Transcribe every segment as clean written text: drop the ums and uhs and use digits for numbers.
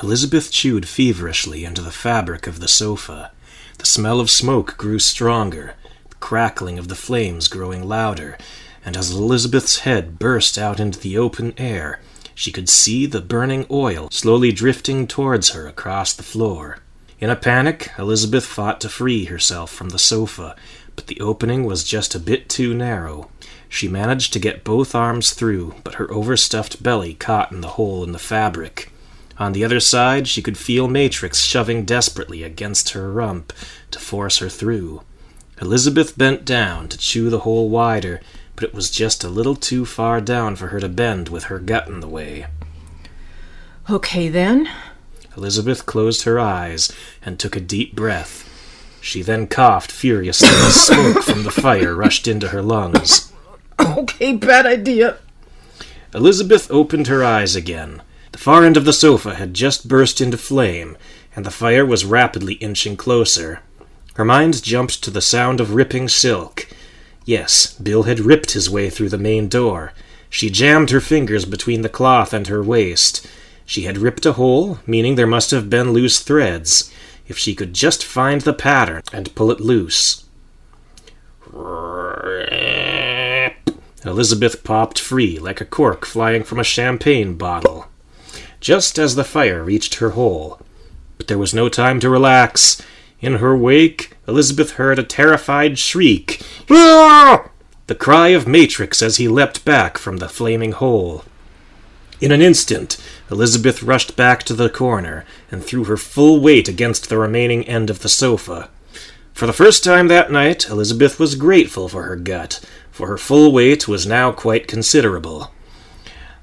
Elizabeth chewed feverishly into the fabric of the sofa. The smell of smoke grew stronger, the crackling of the flames growing louder, and as Elizabeth's head burst out into the open air, she could see the burning oil slowly drifting towards her across the floor. In a panic, Elizabeth fought to free herself from the sofa, but the opening was just a bit too narrow. She managed to get both arms through, but her overstuffed belly caught in the hole in the fabric. On the other side, she could feel Matrix shoving desperately against her rump to force her through. Elizabeth bent down to chew the hole wider, but it was just a little too far down for her to bend with her gut in the way. Okay, then. Elizabeth closed her eyes and took a deep breath. She then coughed furiously as smoke from the fire rushed into her lungs. Okay, bad idea. Elizabeth opened her eyes again. The far end of the sofa had just burst into flame, and the fire was rapidly inching closer. Her mind jumped to the sound of ripping silk. Yes, Bill had ripped his way through the main door. She jammed her fingers between the cloth and her waist. She had ripped a hole, meaning there must have been loose threads. If she could just find the pattern and pull it loose. Elizabeth popped free like a cork flying from a champagne bottle, just as the fire reached her hole. But there was no time to relax. In her wake, Elizabeth heard a terrified shriek. Ah! The cry of Matrix as he leapt back from the flaming hole. In an instant, Elizabeth rushed back to the corner and threw her full weight against the remaining end of the sofa. For the first time that night, Elizabeth was grateful for her gut, for her full weight was now quite considerable.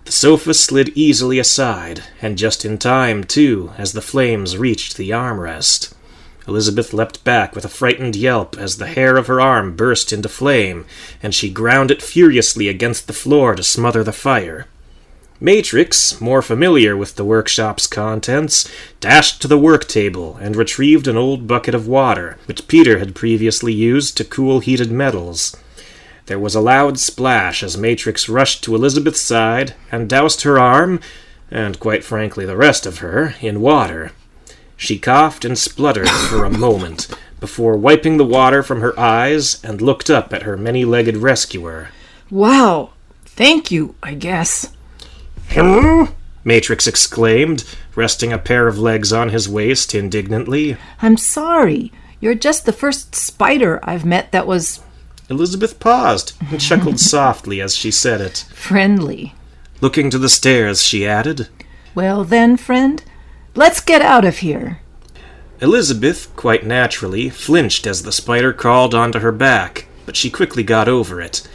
The sofa slid easily aside, and just in time, too, as the flames reached the armrest. Elizabeth leapt back with a frightened yelp as the hair of her arm burst into flame, and she ground it furiously against the floor to smother the fire. Matrix, more familiar with the workshop's contents, dashed to the work table and retrieved an old bucket of water, which Peter had previously used to cool heated metals. There was a loud splash as Matrix rushed to Elizabeth's side and doused her arm, and quite frankly the rest of her, in water. She coughed and spluttered for a moment, before wiping the water from her eyes and looked up at her many-legged rescuer. Wow, thank you, I guess. Matrix exclaimed, resting a pair of legs on his waist indignantly. I'm sorry. You're just the first spider I've met that was... Elizabeth paused and chuckled softly as she said it. Friendly. Looking to the stairs, she added, Well then, friend, let's get out of here. Elizabeth, quite naturally, flinched as the spider crawled onto her back, but she quickly got over it.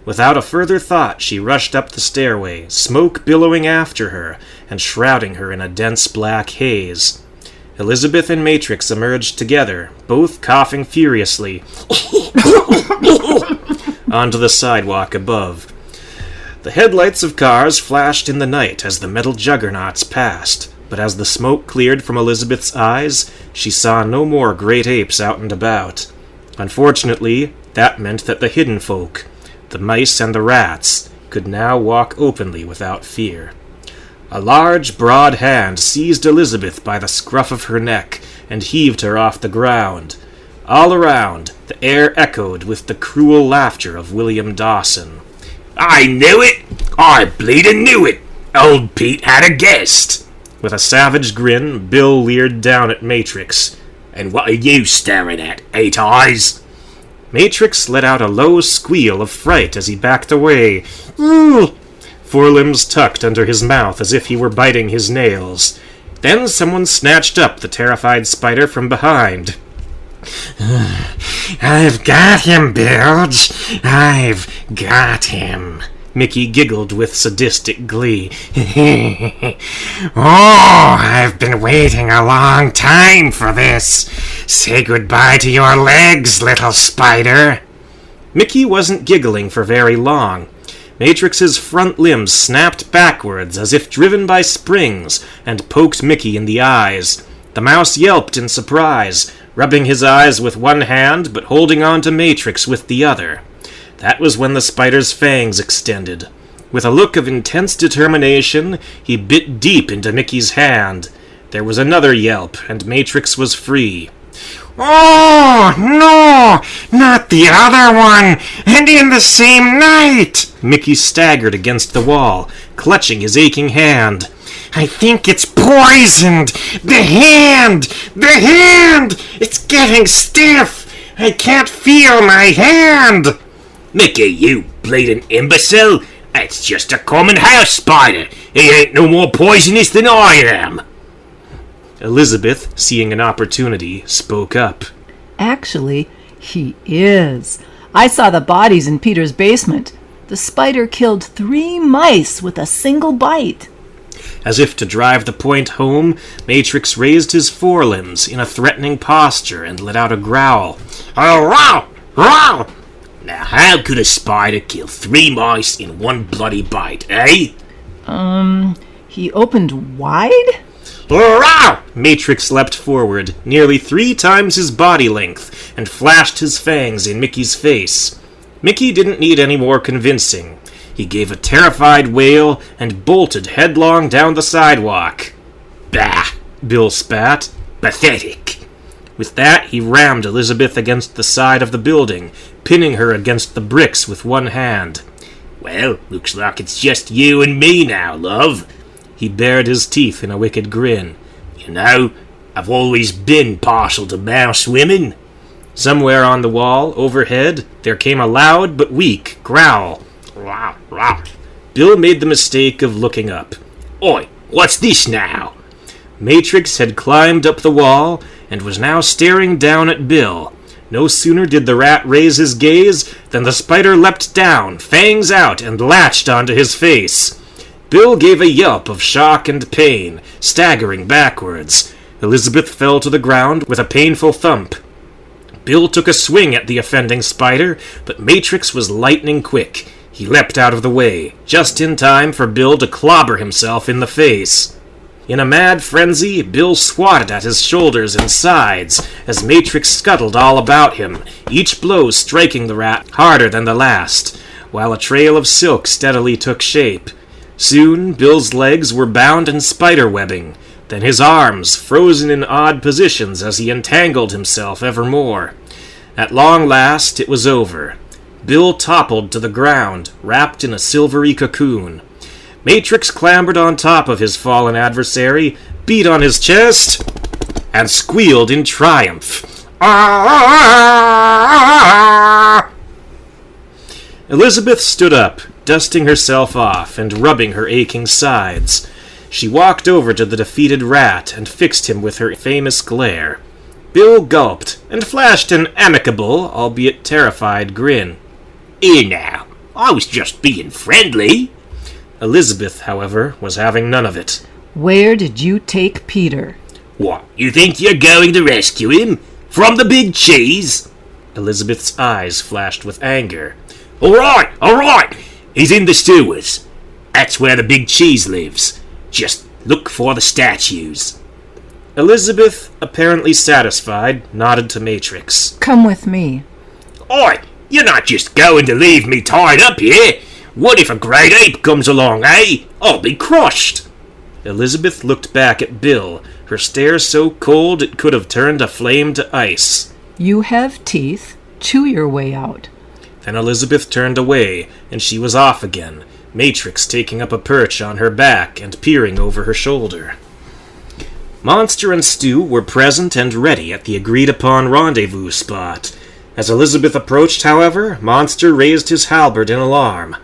Without a further thought, she rushed up the stairway, smoke billowing after her and shrouding her in a dense black haze. Elizabeth and Matrix emerged together, both coughing furiously, onto the sidewalk above. The headlights of cars flashed in the night as the metal juggernauts passed, but as the smoke cleared from Elizabeth's eyes, she saw no more great apes out and about. Unfortunately, that meant that the hidden folk, the mice and the rats, could now walk openly without fear. A large, broad hand seized Elizabeth by the scruff of her neck and heaved her off the ground. All around, the air echoed with the cruel laughter of William Dawson. I knew it! I bleedin' knew it! Old Pete had a guest! With a savage grin, Bill leered down at Matrix. And what are you staring at, Eight Eyes? Matrix let out a low squeal of fright as he backed away. Forelimbs tucked under his mouth as if he were biting his nails. Then someone snatched up the terrified spider from behind. I've got him, Bilge. I've got him. Mickey giggled with sadistic glee. Oh, I've been waiting a long time for this. Say goodbye to your legs, little spider. Mickey wasn't giggling for very long. Matrix's front limbs snapped backwards as if driven by springs and poked Mickey in the eyes. The mouse yelped in surprise, rubbing his eyes with one hand but holding on to Matrix with the other. That was when the spider's fangs extended. With a look of intense determination, he bit deep into Mickey's hand. There was another yelp, and Matrix was free. Oh, no! Not the other one! And in the same night! Mickey staggered against the wall, clutching his aching hand. I think it's poisoned! The hand! The hand! It's getting stiff! I can't feel my hand! Mickey, you bleeding imbecile! It's just a common house spider. He ain't no more poisonous than I am. Elizabeth, seeing an opportunity, spoke up. Actually, he is. I saw the bodies in Peter's basement. The spider killed 3 mice with a single bite. As if to drive the point home, Matrix raised his forelimbs in a threatening posture and let out a growl. Oh, row! Row! Now, how could a spider kill 3 mice in one bloody bite, eh? He opened wide? Row! Matrix leapt forward, nearly 3 times his body length, and flashed his fangs in Mickey's face. Mickey didn't need any more convincing. He gave a terrified wail and bolted headlong down the sidewalk. Bah! Bill spat. Pathetic. With that, he rammed Elizabeth against the side of the building, pinning her against the bricks with one hand. Well, looks like it's just you and me now, love. He bared his teeth in a wicked grin. You know, I've always been partial to mouse women. Somewhere on the wall, overhead, there came a loud but weak growl. Row, row. Bill made the mistake of looking up. Oi, what's this now? Matrix had climbed up the wall and was now staring down at Bill. No sooner did the rat raise his gaze than the spider leapt down, fangs out, and latched onto his face. Bill gave a yelp of shock and pain, staggering backwards. Elizabeth fell to the ground with a painful thump. Bill took a swing at the offending spider, but Matrix was lightning quick. He leapt out of the way, just in time for Bill to clobber himself in the face. In a mad frenzy, Bill swatted at his shoulders and sides as Matrix scuttled all about him, each blow striking the rat harder than the last, while a trail of silk steadily took shape. Soon, Bill's legs were bound in spider webbing, then his arms frozen in odd positions as he entangled himself ever more. At long last, it was over. Bill toppled to the ground, wrapped in a silvery cocoon. Matrix clambered on top of his fallen adversary, beat on his chest, and squealed in triumph. Ah! Elizabeth stood up, dusting herself off and rubbing her aching sides. She walked over to the defeated rat and fixed him with her famous glare. Bill gulped and flashed an amicable, albeit terrified, grin. Here now, I was just being friendly. Elizabeth, however, was having none of it. Where did you take Peter? What, you think you're going to rescue him? From the big cheese? Elizabeth's eyes flashed with anger. All right. He's in the sewers. That's where the big cheese lives. Just look for the statues. Elizabeth, apparently satisfied, nodded to Matrix. Come with me. Oi, you're not just going to leave me tied up here. What if a great ape comes along, eh? I'll be crushed. Elizabeth looked back at Bill, her stare so cold it could have turned a flame to ice. You have teeth. Chew your way out. Then Elizabeth turned away, and she was off again, Matrix taking up a perch on her back and peering over her shoulder. Monster and Stu were present and ready at the agreed-upon rendezvous spot. As Elizabeth approached, however, Monster raised his halberd in alarm.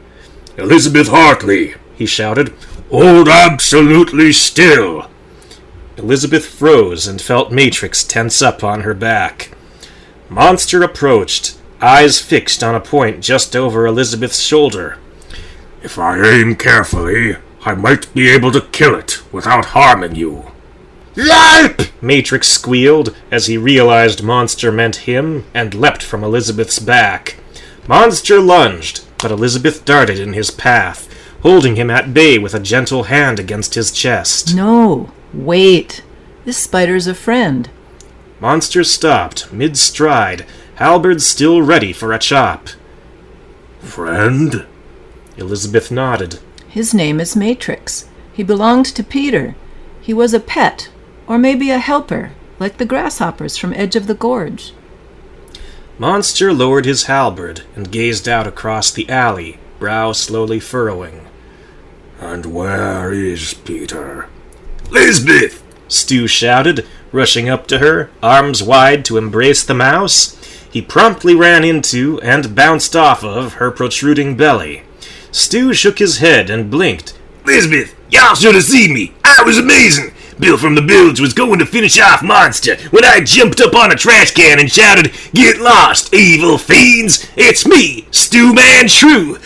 Elizabeth Hartley, he shouted. Hold absolutely still. Elizabeth froze and felt Matrix tense up on her back. Monster approached, eyes fixed on a point just over Elizabeth's shoulder. If I aim carefully, I might be able to kill it without harming you. Yelp! Matrix squealed as he realized Monster meant him and leapt from Elizabeth's back. Monster lunged, but Elizabeth darted in his path, holding him at bay with a gentle hand against his chest. No, wait. This spider's a friend. Monster stopped, mid-stride, halberd still ready for a chop. Friend? Elizabeth nodded. His name is Matrix. He belonged to Peter. He was a pet, Or maybe a helper, like the grasshoppers from Edge of the Gorge. Monster lowered his halberd and gazed out across the alley, brow slowly furrowing. And where is Peter? Elizabeth! Stu shouted, rushing up to her, arms wide to embrace the mouse. He promptly ran into and bounced off of her protruding belly. Stu shook his head and blinked. Elizabeth, y'all should have seen me. I was amazing. Bill from the Bilge was going to finish off Monster when I jumped up on a trash can and shouted, "Get lost, evil fiends! It's me, Stu Man True!"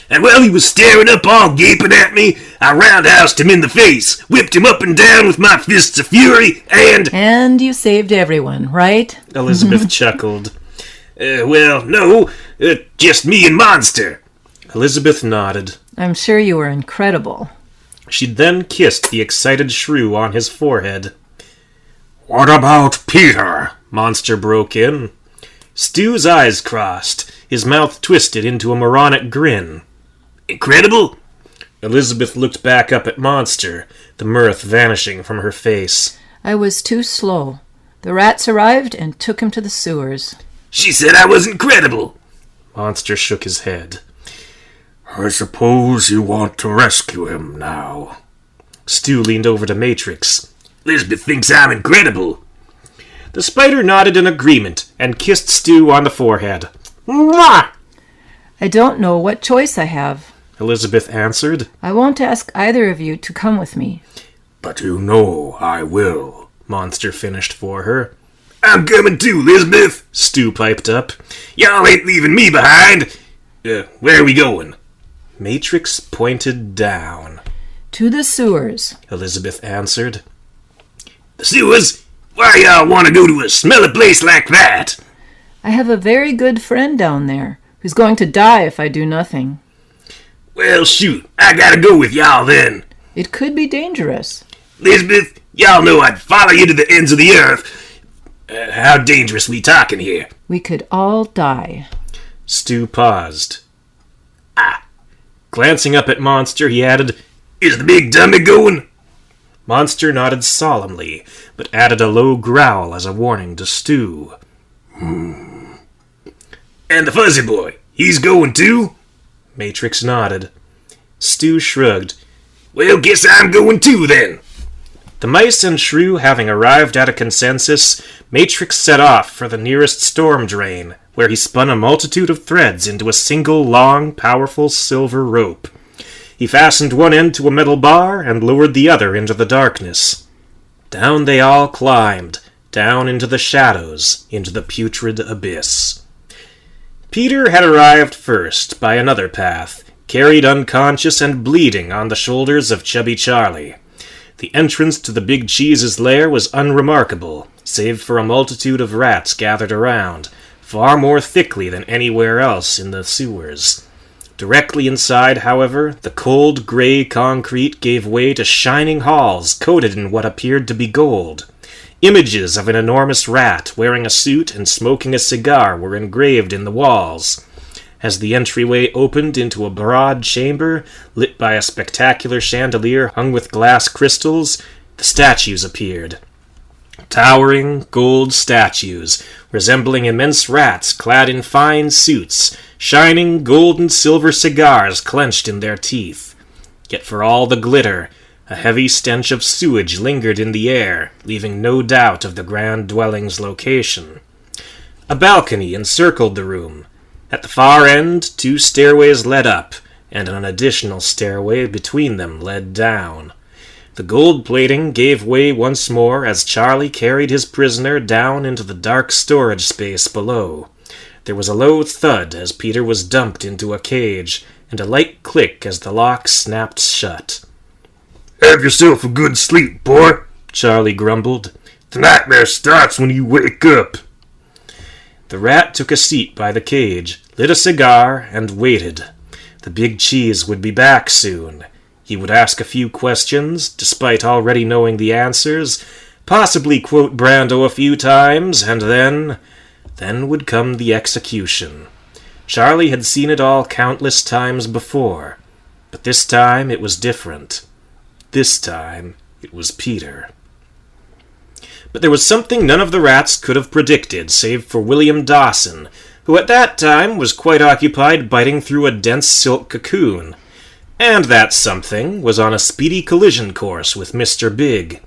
And while he was staring up all gaping at me, I roundhoused him in the face, whipped him up and down with my fists of fury, and... And you saved everyone, right? Elizabeth chuckled. Well, no, just me and Monster. Elizabeth nodded. I'm sure you were incredible. She then kissed the excited shrew on his forehead. What about Peter? Monster broke in. Stu's eyes crossed, his mouth twisted into a moronic grin. Incredible? Elizabeth looked back up at Monster, the mirth vanishing from her face. I was too slow. The rats arrived and took him to the sewers. She said I was incredible. Monster shook his head. I suppose you want to rescue him now. Stu leaned over to Matrix. Elizabeth thinks I'm incredible. The spider nodded in agreement and kissed Stu on the forehead. Mwah! I don't know what choice I have, Elizabeth answered. I won't ask either of you to come with me. But you know I will, Monster finished for her. I'm coming too, Elizabeth, Stu piped up. Y'all ain't leaving me behind. Where are we going? Matrix pointed down. To the sewers, Elizabeth answered. The sewers? Why y'all want to go to a smelly place like that? I have a very good friend down there who's going to die if I do nothing. Well, shoot, I gotta go with y'all then. It could be dangerous. Elizabeth, y'all know I'd follow you to the ends of the earth. How dangerous we talking here? We could all die. Stu paused. Glancing up at Monster, he added, Is the big dummy going? Monster nodded solemnly, but added a low growl as a warning to Stu. And the fuzzy boy, he's going too? Matrix nodded. Stu shrugged. Well, guess I'm going too then. The mice and shrew having arrived at a consensus, Matrix set off for the nearest storm drain, where he spun a multitude of threads into a single long, powerful silver rope. He fastened one end to a metal bar and lowered the other into the darkness. Down they all climbed, down into the shadows, into the putrid abyss. Peter had arrived first by another path, carried unconscious and bleeding on the shoulders of Chubby Charlie. The entrance to the Big Cheese's lair was unremarkable, save for a multitude of rats gathered around, far more thickly than anywhere else in the sewers. Directly inside, however, the cold gray concrete gave way to shining halls coated in what appeared to be gold. Images of an enormous rat wearing a suit and smoking a cigar were engraved in the walls. As the entryway opened into a broad chamber, lit by a spectacular chandelier hung with glass crystals, the statues appeared. Towering gold statues, resembling immense rats clad in fine suits, shining gold and silver cigars clenched in their teeth. Yet for all the glitter, a heavy stench of sewage lingered in the air, leaving no doubt of the grand dwelling's location. A balcony encircled the room. At the far end, 2 stairways led up, and an additional stairway between them led down. The gold plating gave way once more as Charlie carried his prisoner down into the dark storage space below. There was a low thud as Peter was dumped into a cage, and a light click as the lock snapped shut. Have yourself a good sleep, boy, Charlie grumbled. The nightmare starts when you wake up. The rat took a seat by the cage, lit a cigar, and waited. The Big Cheese would be back soon. He would ask a few questions, despite already knowing the answers, possibly quote Brando a few times, and then would come the execution. Charlie had seen it all countless times before, but this time it was different. This time it was Peter. But there was something none of the rats could have predicted, save for William Dawson, who at that time was quite occupied biting through a dense silk cocoon. And that something was on a speedy collision course with Mr. Big.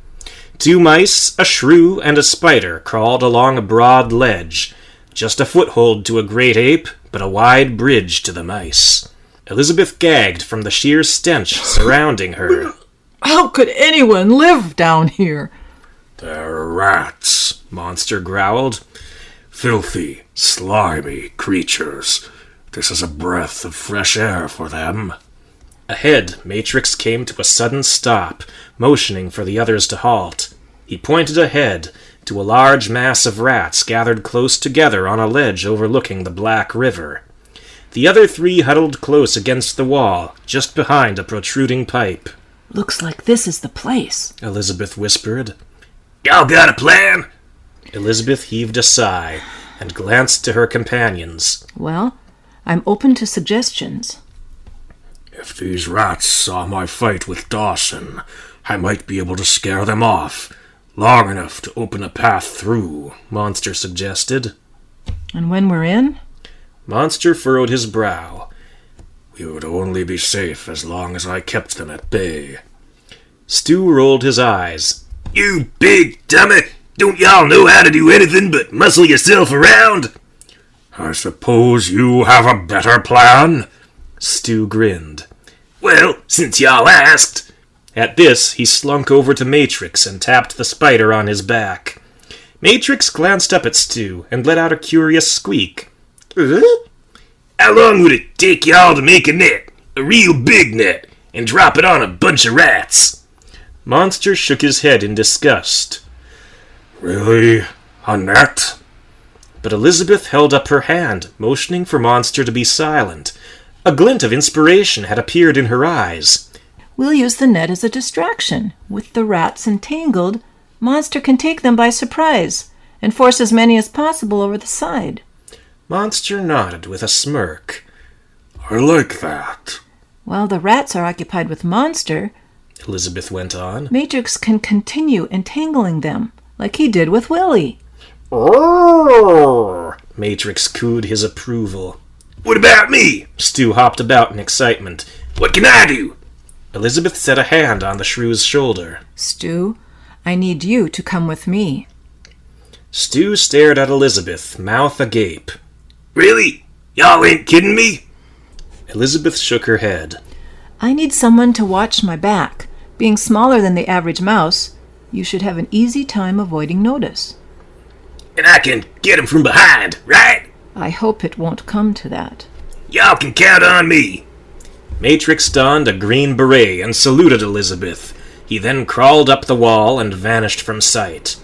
2 mice, a shrew, and a spider crawled along a broad ledge, just a foothold to a great ape, but a wide bridge to the mice. Elizabeth gagged from the sheer stench surrounding her. How could anyone live down here? They're rats, Monster growled. Filthy, slimy creatures. This is a breath of fresh air for them. Ahead, Matrix came to a sudden stop, motioning for the others to halt. He pointed ahead to a large mass of rats gathered close together on a ledge overlooking the Black River. The other 3 huddled close against the wall, just behind a protruding pipe. Looks like this is the place, Elizabeth whispered. Y'all got a plan? Elizabeth heaved a sigh and glanced to her companions. Well, I'm open to suggestions. If these rats saw my fight with Dawson, I might be able to scare them off, long enough to open a path through, Monster suggested. And when we're in? Monster furrowed his brow. We would only be safe as long as I kept them at bay. Stu rolled his eyes. You big dummy! Don't y'all know how to do anything but muscle yourself around? I suppose you have a better plan? Stu grinned. Well, since y'all asked. At this, he slunk over to Matrix and tapped the spider on his back. Matrix glanced up at Stu and let out a curious squeak. How long would it take y'all to make a net, a real big net, and drop it on a bunch of rats? Monster shook his head in disgust. Really? A net? But Elizabeth held up her hand, motioning for Monster to be silent. A glint of inspiration had appeared in her eyes. We'll use the net as a distraction. With the rats entangled, Monster can take them by surprise and force as many as possible over the side. Monster nodded with a smirk. I like that. While the rats are occupied with Monster, Elizabeth went on, Matrix can continue entangling them, like he did with Willie. "Roar!" Matrix cooed his approval. What about me? Stu hopped about in excitement. What can I do? Elizabeth set a hand on the shrew's shoulder. Stu, I need you to come with me. Stu stared at Elizabeth, mouth agape. Really? Y'all ain't kidding me? Elizabeth shook her head. I need someone to watch my back. Being smaller than the average mouse, you should have an easy time avoiding notice. And I can get him from behind, right? I hope it won't come to that. Y'all can count on me. Matrix donned a green beret and saluted Elizabeth. He then crawled up the wall and vanished from sight.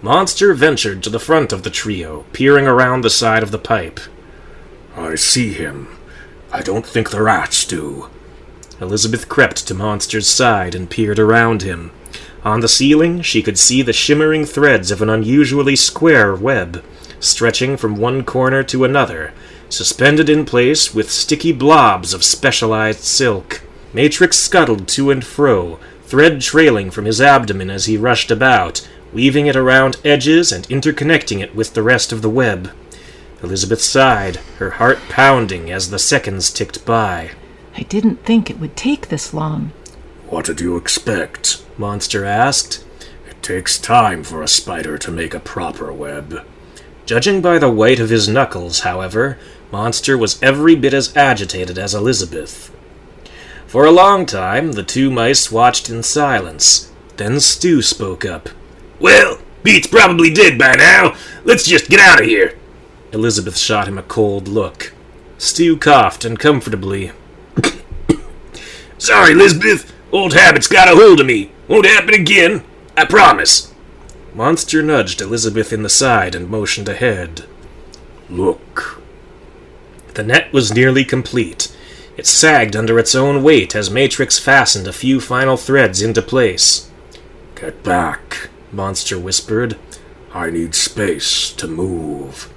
Monster ventured to the front of the trio, peering around the side of the pipe. I see him. I don't think the rats do. Elizabeth crept to Monster's side and peered around him. On the ceiling, she could see the shimmering threads of an unusually square web, stretching from one corner to another, suspended in place with sticky blobs of specialized silk. Matrix scuttled to and fro, thread trailing from his abdomen as he rushed about, weaving it around edges and interconnecting it with the rest of the web. Elizabeth sighed, her heart pounding as the seconds ticked by. I didn't think it would take this long. What did you expect? Monster asked. It takes time for a spider to make a proper web. Judging by the white of his knuckles, however, Monster was every bit as agitated as Elizabeth. For a long time, the 2 mice watched in silence. Then Stu spoke up. Well, Beat's probably dead by now. Let's just get out of here. Elizabeth shot him a cold look. Stu coughed uncomfortably. Sorry, Elizabeth. Old habits got a hold of me. Won't happen again. I promise. Monster nudged Elizabeth in the side and motioned ahead. Look. The net was nearly complete. It sagged under its own weight as Matrix fastened a few final threads into place. Get back, Monster whispered. I need space to move.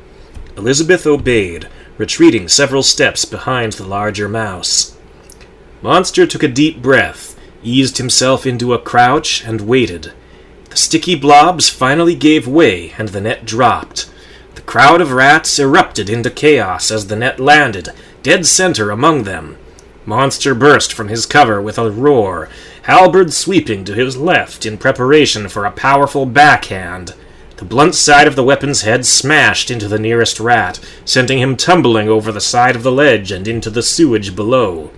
Elizabeth obeyed, retreating several steps behind the larger mouse. Monster took a deep breath, eased himself into a crouch, and waited. The sticky blobs finally gave way, and the net dropped. The crowd of rats erupted into chaos as the net landed, dead center among them. Monster burst from his cover with a roar, halberd sweeping to his left in preparation for a powerful backhand. The blunt side of the weapon's head smashed into the nearest rat, sending him tumbling over the side of the ledge and into the sewage below.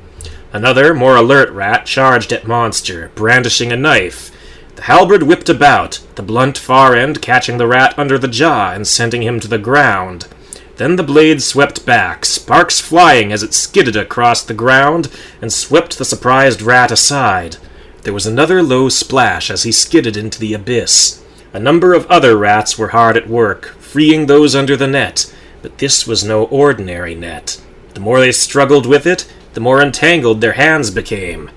Another, more alert rat charged at Monster, brandishing a knife. The halberd whipped about, the blunt far end catching the rat under the jaw and sending him to the ground. Then the blade swept back, sparks flying as it skidded across the ground and swept the surprised rat aside. There was another low splash as he skidded into the abyss. A number of other rats were hard at work, freeing those under the net, but this was no ordinary net. The more they struggled with it, the more entangled their hands became.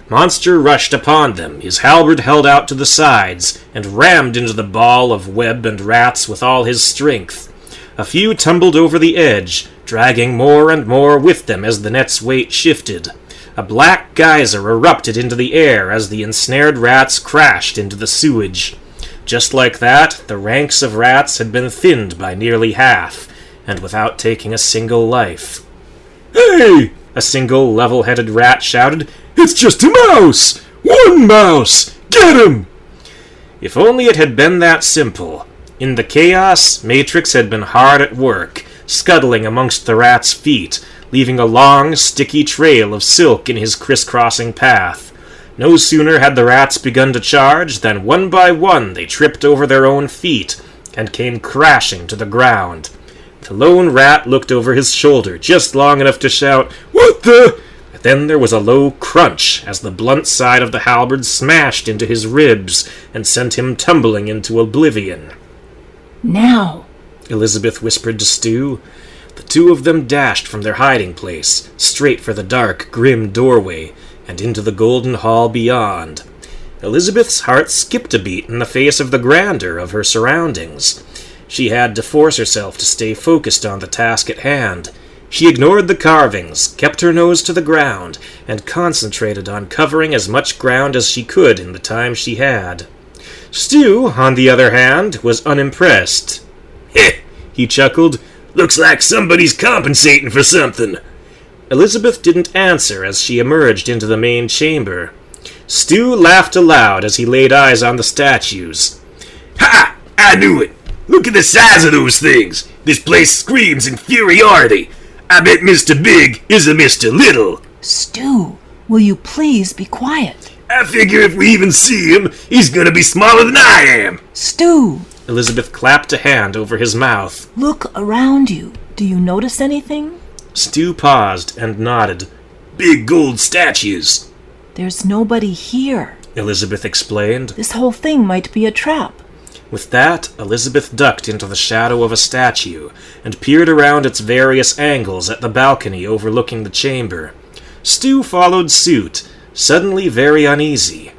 Monster rushed upon them, his halberd held out to the sides, and rammed into the ball of web and rats with all his strength. A few tumbled over the edge, dragging more and more with them as the net's weight shifted. A black geyser erupted into the air as the ensnared rats crashed into the sewage. Just like that, the ranks of rats had been thinned by nearly half, and without taking a single life. Hey! A single level-headed rat shouted, It's just a mouse! One mouse! Get him! If only it had been that simple. In the chaos, Matrix had been hard at work, scuttling amongst the rat's feet, leaving a long, sticky trail of silk in his crisscrossing path. No sooner had the rats begun to charge than one by one they tripped over their own feet and came crashing to the ground. The lone rat looked over his shoulder just long enough to shout, What the? Then there was a low crunch as the blunt side of the halberd smashed into his ribs and sent him tumbling into oblivion. Now, Elizabeth whispered to Stu. The two of them dashed from their hiding place, straight for the dark, grim doorway, and into the golden hall beyond. Elizabeth's heart skipped a beat in the face of the grandeur of her surroundings. She had to force herself to stay focused on the task at hand. She ignored the carvings, kept her nose to the ground, and concentrated on covering as much ground as she could in the time she had. Stu, on the other hand, was unimpressed. Heh, he chuckled. Looks like somebody's compensating for something. Elizabeth didn't answer as she emerged into the main chamber. Stu laughed aloud as he laid eyes on the statues. Ha! I knew it! Look at the size of those things! This place screams inferiority! I bet Mr. Big is a Mr. Little! Stu, will you please be quiet? I figure if we even see him, he's gonna be smaller than I am! Stu! Elizabeth clapped a hand over his mouth. Look around you. Do you notice anything? Stu paused and nodded. Big gold statues! There's nobody here. Elizabeth explained. This whole thing might be a trap. With that, Elizabeth ducked into the shadow of a statue and peered around its various angles at the balcony overlooking the chamber. Stu followed suit, suddenly very uneasy.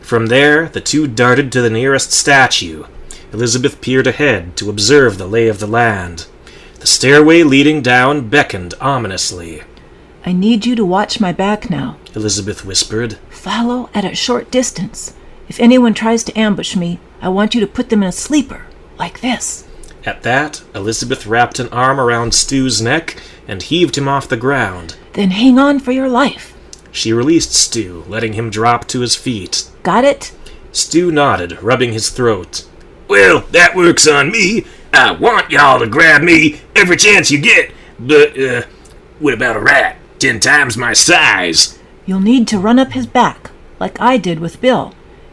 From there, the two darted to the nearest statue. Elizabeth peered ahead to observe the lay of the land. The stairway leading down beckoned ominously. I need you to watch my back now. Elizabeth whispered. Follow at a short distance. If anyone tries to ambush me, I want you to put them in a sleeper, like this. At that, Elizabeth wrapped an arm around Stu's neck and heaved him off the ground. Then hang on for your life. She released Stu, letting him drop to his feet. Got it? Stu nodded, rubbing his throat. Well, that works on me. I want y'all to grab me every chance you get. But, what about a rat? 10 times my size. You'll need to run up his back, like I did with Bill.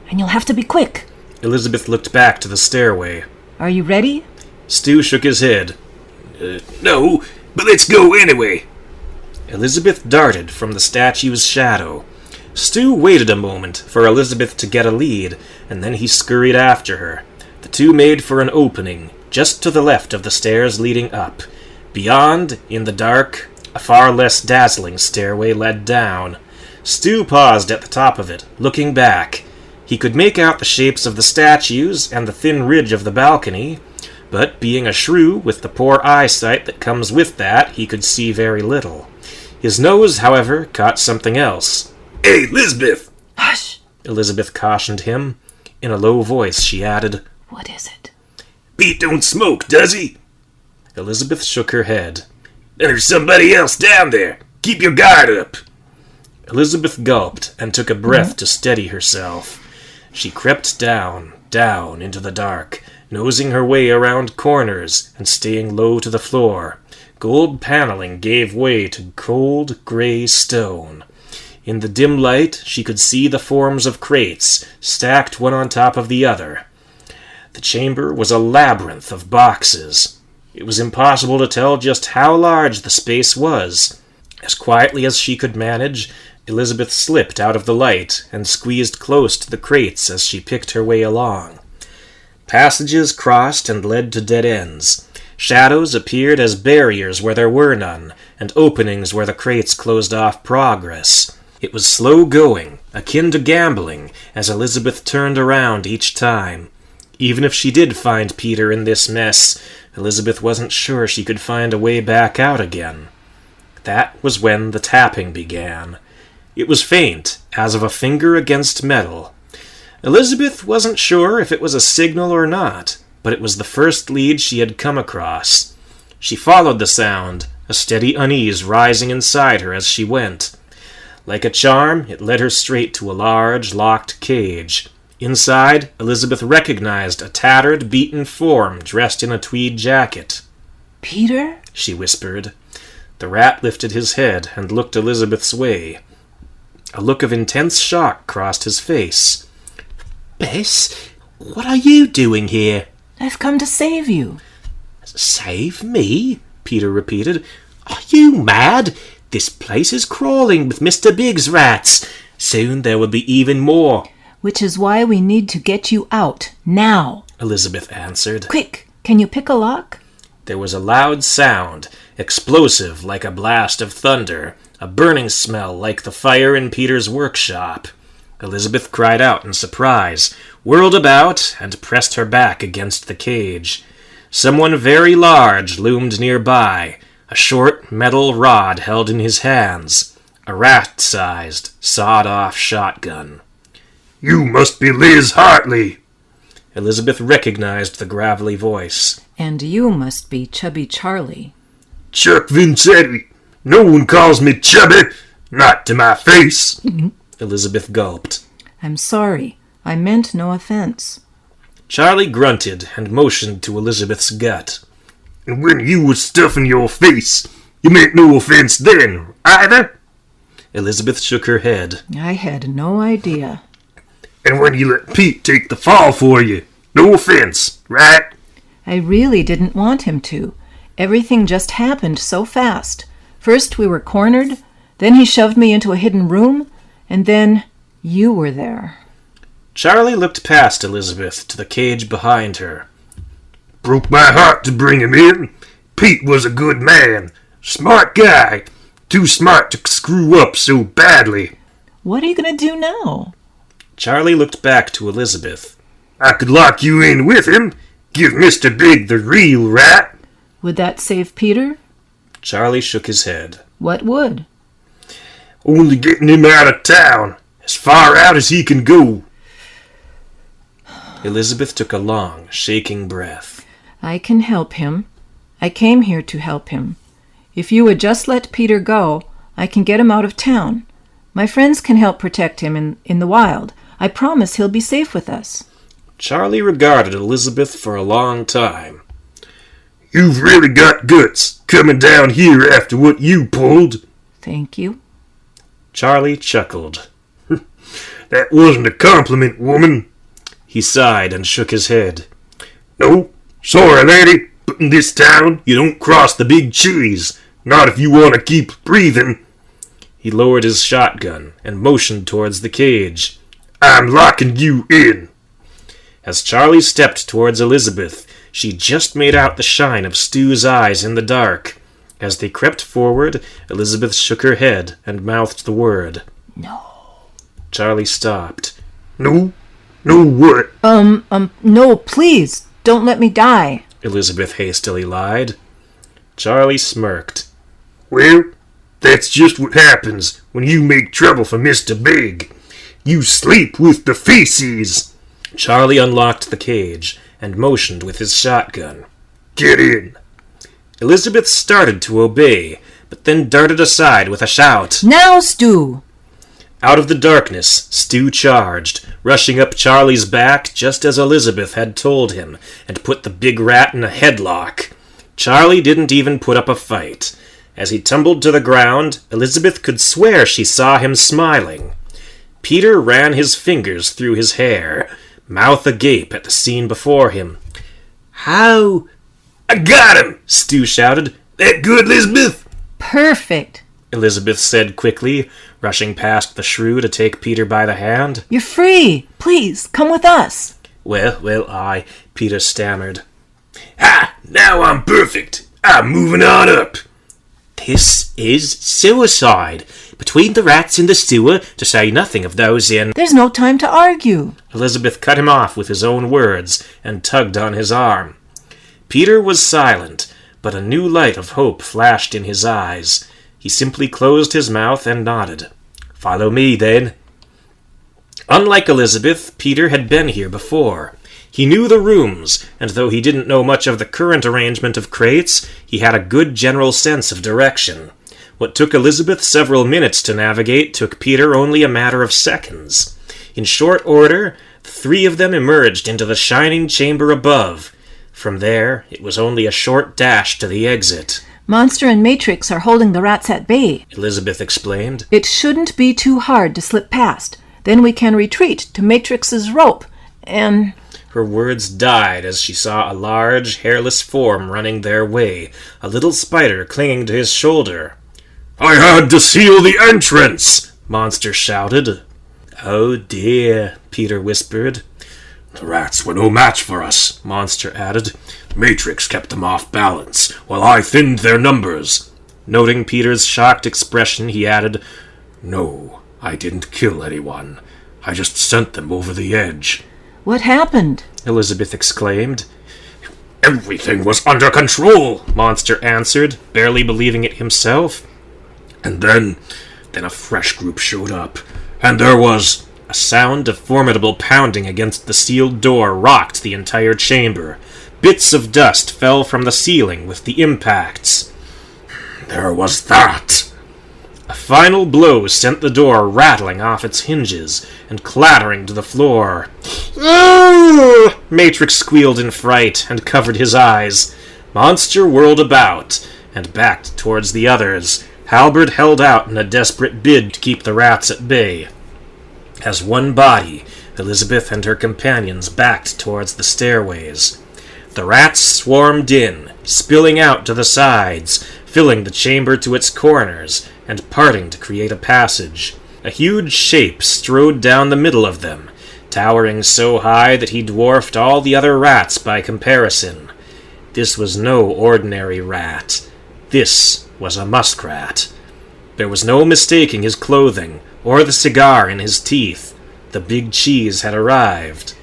And you'll have to be quick. Elizabeth looked back to the stairway. Are you ready? Stu shook his head. No, but let's go anyway. Elizabeth darted from the statue's shadow. Stu waited a moment for Elizabeth to get a lead, and then he scurried after her. The two made for an opening, just to the left of the stairs leading up. Beyond, in the dark, a far less dazzling stairway led down. Stu paused at the top of it, looking back. He could make out the shapes of the statues and the thin ridge of the balcony, but being a shrew with the poor eyesight that comes with that, he could see very little. His nose, however, caught something else. Hey, Elizabeth! Hush! Elizabeth cautioned him. In a low voice, she added, What is it? Pete don't smoke, does he? Elizabeth shook her head. Then there's somebody else down there. Keep your guard up. Elizabeth gulped and took a breath to steady herself. She crept down into the dark, nosing her way around corners and staying low to the floor. Gold paneling gave way to cold, gray stone. In the dim light, she could see the forms of crates, stacked one on top of the other. The chamber was a labyrinth of boxes. It was impossible to tell just how large the space was. As quietly as she could manage, Elizabeth slipped out of the light and squeezed close to the crates as she picked her way along. Passages crossed and led to dead ends. Shadows appeared as barriers where there were none, and openings where the crates closed off progress. It was slow going, akin to gambling, as Elizabeth turned around each time. Even if she did find Peter in this mess, Elizabeth wasn't sure she could find a way back out again. That was when the tapping began. It was faint, as of a finger against metal. Elizabeth wasn't sure if it was a signal or not, but it was the first lead she had come across. She followed the sound, a steady unease rising inside her as she went. Like a charm, it led her straight to a large, locked cage. Inside, Elizabeth recognized a tattered, beaten form dressed in a tweed jacket. Peter? She whispered. The rat lifted his head and looked Elizabeth's way. A look of intense shock crossed his face. Bess, what are you doing here? I've come to save you. Save me? Peter repeated. Are you mad? This place is crawling with Mr. Big's rats. Soon there will be even more. Which is why we need to get you out, now. Elizabeth answered. Quick, can you pick a lock? There was a loud sound, explosive like a blast of thunder, a burning smell like the fire in Peter's workshop. Elizabeth cried out in surprise, whirled about, and pressed her back against the cage. Someone very large loomed nearby, a short metal rod held in his hands, a rat-sized, sawed-off shotgun. You must be Liz Hartley. Elizabeth recognized the gravelly voice. And you must be Chubby Charlie. Chuck Vincetti. No one calls me Chubby. Not to my face. Elizabeth gulped. I'm sorry. I meant no offense. Charlie grunted and motioned to Elizabeth's gut. And when you was stuffing your face, you meant no offense then, either? Elizabeth shook her head. I had no idea. And when you let Pete take the fall for you, no offense, right? I really didn't want him to. Everything just happened so fast. First we were cornered, then he shoved me into a hidden room, and then you were there. Charlie looked past Elizabeth to the cage behind her. Broke my heart to bring him in. Pete was a good man. Smart guy. Too smart to screw up so badly. What are you going to do now? Charlie looked back to Elizabeth. I could lock you in with him. Give Mr. Big the real rat. Would that save Peter? Charlie shook his head. What would? Only getting him out of town. As far out as he can go. Elizabeth took a long, shaking breath. I can help him. I came here to help him. If you would just let Peter go, I can get him out of town. My friends can help protect him in the wild. I promise he'll be safe with us. Charlie regarded Elizabeth for a long time. You've really got guts, coming down here after what you pulled. Thank you. Charlie chuckled. That wasn't a compliment, woman. He sighed and shook his head. No, sorry, laddie, but in this town, you don't cross the big cheese. Not if you want to keep breathing. He lowered his shotgun and motioned towards the cage. I'm locking you in. As Charlie stepped towards Elizabeth, she just made out the shine of Stu's eyes in the dark. As they crept forward, Elizabeth shook her head and mouthed the word. No. Charlie stopped. No? No what? No, please, don't let me die. Elizabeth hastily lied. Charlie smirked. Well, that's just what happens when you make trouble for Mr. Big. You sleep with the feces. Charlie unlocked the cage and motioned with his shotgun. Get in! Elizabeth started to obey, but then darted aside with a shout. Now, Stu! Out of the darkness, Stu charged, rushing up Charlie's back just as Elizabeth had told him, and put the big rat in a headlock. Charlie didn't even put up a fight. As he tumbled to the ground, Elizabeth could swear she saw him smiling. Peter ran his fingers through his hair, mouth agape at the scene before him. How? I got him! Stu shouted. That good, Elizabeth? Perfect. Elizabeth said quickly, rushing past the shrew to take Peter by the hand. You're free. Please, come with us. Well, Peter stammered. Ha! Now I'm perfect. I'm moving on up. This is suicide. Between the rats in the sewer, to say nothing of those in... There's no time to argue. Elizabeth cut him off with his own words and tugged on his arm. Peter was silent, but a new light of hope flashed in his eyes. He simply closed his mouth and nodded. Follow me, then. Unlike Elizabeth, Peter had been here before. He knew the rooms, and though he didn't know much of the current arrangement of crates, he had a good general sense of direction. What took Elizabeth several minutes to navigate took Peter only a matter of seconds. In short order, the three of them emerged into the shining chamber above. From there, it was only a short dash to the exit. Monster and Matrix are holding the rats at bay, Elizabeth explained. It shouldn't be too hard to slip past. Then we can retreat to Matrix's rope, and... Her words died as she saw a large, hairless form running their way, a little spider clinging to his shoulder. I had to seal the entrance, Monster shouted. Oh dear, Peter whispered. The rats were no match for us, Monster added. Matrix kept them off balance, while I thinned their numbers. Noting Peter's shocked expression, he added, No, I didn't kill anyone. I just sent them over the edge. What happened? Elizabeth exclaimed. Everything was under control, Monster answered, barely believing it himself. And then a fresh group showed up, and there was... A sound of formidable pounding against the sealed door rocked the entire chamber. Bits of dust fell from the ceiling with the impacts. There was that. A final blow sent the door rattling off its hinges and clattering to the floor. "Ah!" Matrix squealed in fright and covered his eyes. Monster whirled about and backed towards the others. Halberd held out in a desperate bid to keep the rats at bay. As one body, Elizabeth and her companions backed towards the stairways. The rats swarmed in, spilling out to the sides, filling the chamber to its corners, and parting to create a passage. A huge shape strode down the middle of them, towering so high that he dwarfed all the other rats by comparison. This was no ordinary rat. This was a muskrat. There was no mistaking his clothing, or the cigar in his teeth. The big cheese had arrived.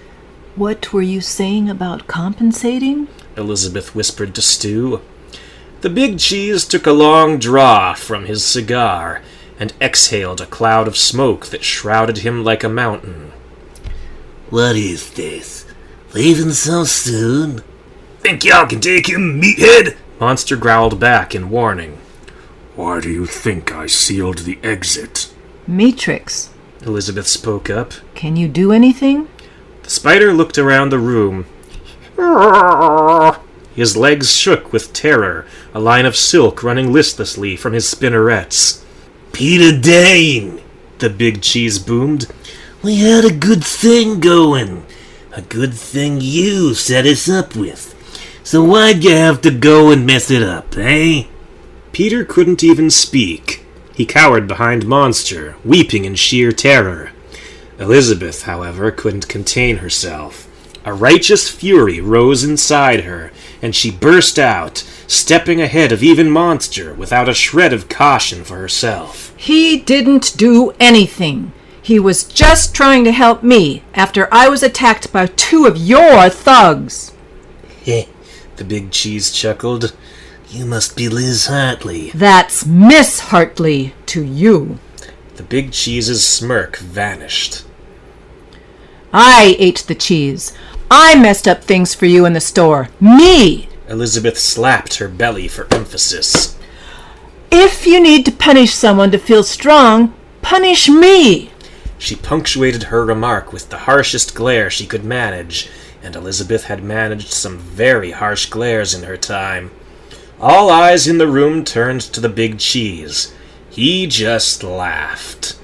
What were you saying about compensating? Elizabeth whispered to Stu. The big cheese took a long draw from his cigar and exhaled a cloud of smoke that shrouded him like a mountain. What is this? Leaving so soon? Think y'all can take him, meathead? Monster growled back in warning. Why do you think I sealed the exit? Matrix. Elizabeth spoke up. Can you do anything? The spider looked around the room. His legs shook with terror, a line of silk running listlessly from his spinnerets. Peter Dane, the big cheese boomed. We had a good thing going. A good thing you set us up with. So why'd you have to go and mess it up, eh? Peter couldn't even speak. He cowered behind Monster, weeping in sheer terror. Elizabeth, however, couldn't contain herself. A righteous fury rose inside her, and she burst out, stepping ahead of even Monster without a shred of caution for herself. He didn't do anything. He was just trying to help me after I was attacked by 2 of your thugs. The big cheese chuckled. You must be Liz Hartley. That's Miss Hartley to you. The big cheese's smirk vanished. I ate the cheese. I messed up things for you in the store. Me! Elizabeth slapped her belly for emphasis. If you need to punish someone to feel strong, punish me! She punctuated her remark with the harshest glare she could manage, and Elizabeth had managed some very harsh glares in her time. All eyes in the room turned to the big cheese. He just laughed.